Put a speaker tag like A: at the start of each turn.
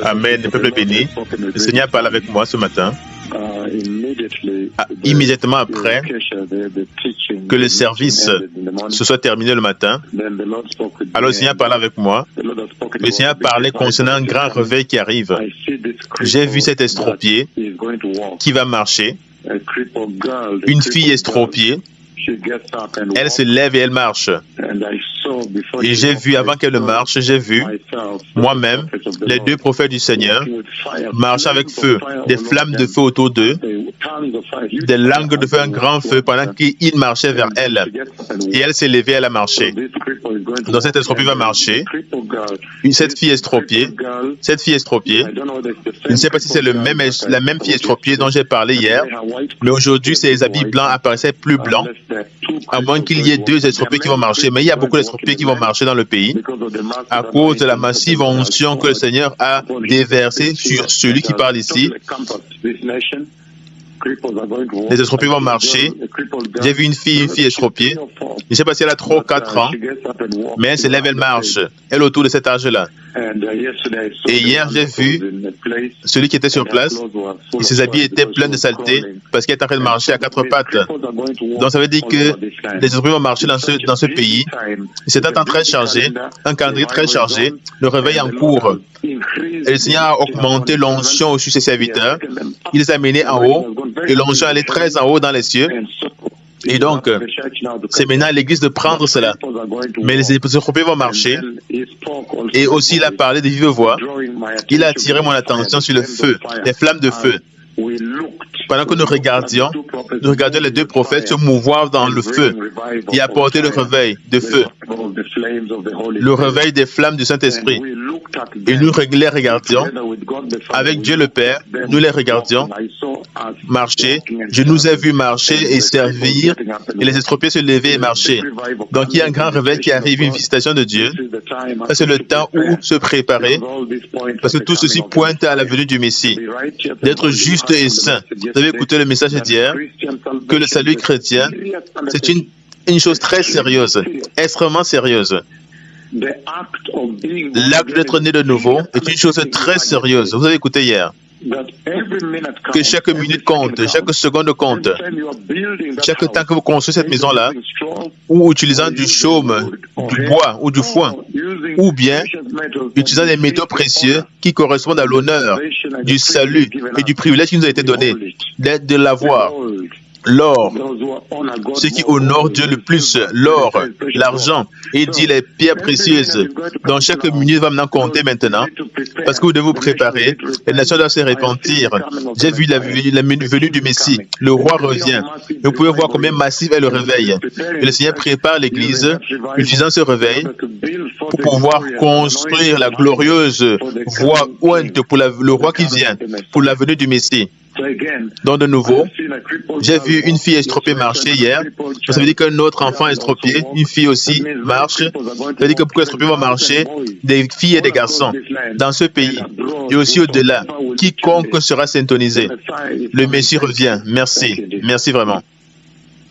A: Amen, le peuple béni. Le Seigneur parle avec moi ce matin. Immédiatement après que le service se soit terminé le matin, alors le Seigneur parlait avec moi. Le Seigneur parlait concernant un grand réveil qui arrive. J'ai vu cet estropié qui va marcher, une fille estropiée. Elle se lève et elle marche. Et j'ai vu, avant qu'elle ne marche, j'ai vu moi-même les deux prophètes du Seigneur marcher avec feu, des flammes de feu autour d'eux, des langues de feu, un grand feu, pendant qu'ils marchaient vers elle. Et elle s'est levée, elle a marché. Donc cette estropiée va marcher. Cette fille estropiée, je ne sais pas si c'est la même fille estropiée dont j'ai parlé hier, mais aujourd'hui ses habits blancs apparaissaient plus blancs, à moins qu'il y ait deux estropiés qui vont marcher. Mais il y a beaucoup d'estropiés qui vont marcher dans le pays à cause de la massive onction que le Seigneur a déversée sur celui qui parle ici. Les estropiés vont marcher. J'ai vu une fille estropiée. Je ne sais pas si elle a 3 ou 4 ans, mais elle se lève, elle marche. Elle est autour de cet âge-là. Et hier, j'ai vu celui qui était sur place, et ses habits étaient pleins de saleté parce qu'il est en train de marcher à 4 pattes. Donc ça veut dire que les estropiés vont marcher dans ce pays. C'est un temps très chargé, un calendrier très chargé, le réveil en cours. Et le Seigneur a augmenté l'onction sur ses serviteurs. Il les a menés en haut, et l'onction allait très en haut dans les cieux. Et donc, c'est maintenant à l'Église de prendre cela. Mais les estropiés vont marcher. Et aussi, il a parlé de vive voix. Il a attiré mon attention sur le feu, les flammes de feu. Pendant que nous regardions les deux prophètes se mouvoir dans le feu et apporter le réveil de feu, le réveil des flammes du Saint-Esprit. Et nous les regardions, avec Dieu le Père, nous les regardions marcher. Je nous ai vus marcher et servir, et les estropiés se lever et marcher. Donc il y a un grand réveil qui arrive, une visitation de Dieu. Ça, c'est le temps où se préparer, parce que tout ceci pointe à la venue du Messie, d'être juste et saint. Vous avez écouté le message d'hier, que le salut chrétien, c'est une chose très sérieuse, extrêmement sérieuse. L'acte d'être né de nouveau est une chose très sérieuse. Vous avez écouté hier que chaque minute compte, chaque seconde compte. Chaque temps que vous construisez cette maison-là, ou utilisant du chaume, du bois ou du foin, ou bien utilisant des métaux précieux qui correspondent à l'honneur, du salut et du privilège qui nous a été donné, de l'avoir. L'or, ce qui honore Dieu le plus, l'or, l'argent, et il dit les pierres précieuses. Donc chaque minute va maintenant compter maintenant, parce que vous devez vous préparer, les nations doivent se repentir. J'ai vu la venue du Messie, le roi revient. Et vous pouvez voir combien massif est le réveil. Et le Seigneur prépare l'Église, utilisant ce réveil, pour pouvoir construire la glorieuse voie ointe pour le roi qui vient, pour la venue du Messie. Donc de nouveau, j'ai vu une fille estropiée marcher hier. Ça veut dire qu'un autre enfant estropié, une fille aussi, marche. Ça veut dire que beaucoup d'estropiés vont marcher, des filles et des garçons, dans ce pays. Et aussi au-delà, quiconque sera syntonisé. Le Messie revient. Merci. Merci vraiment.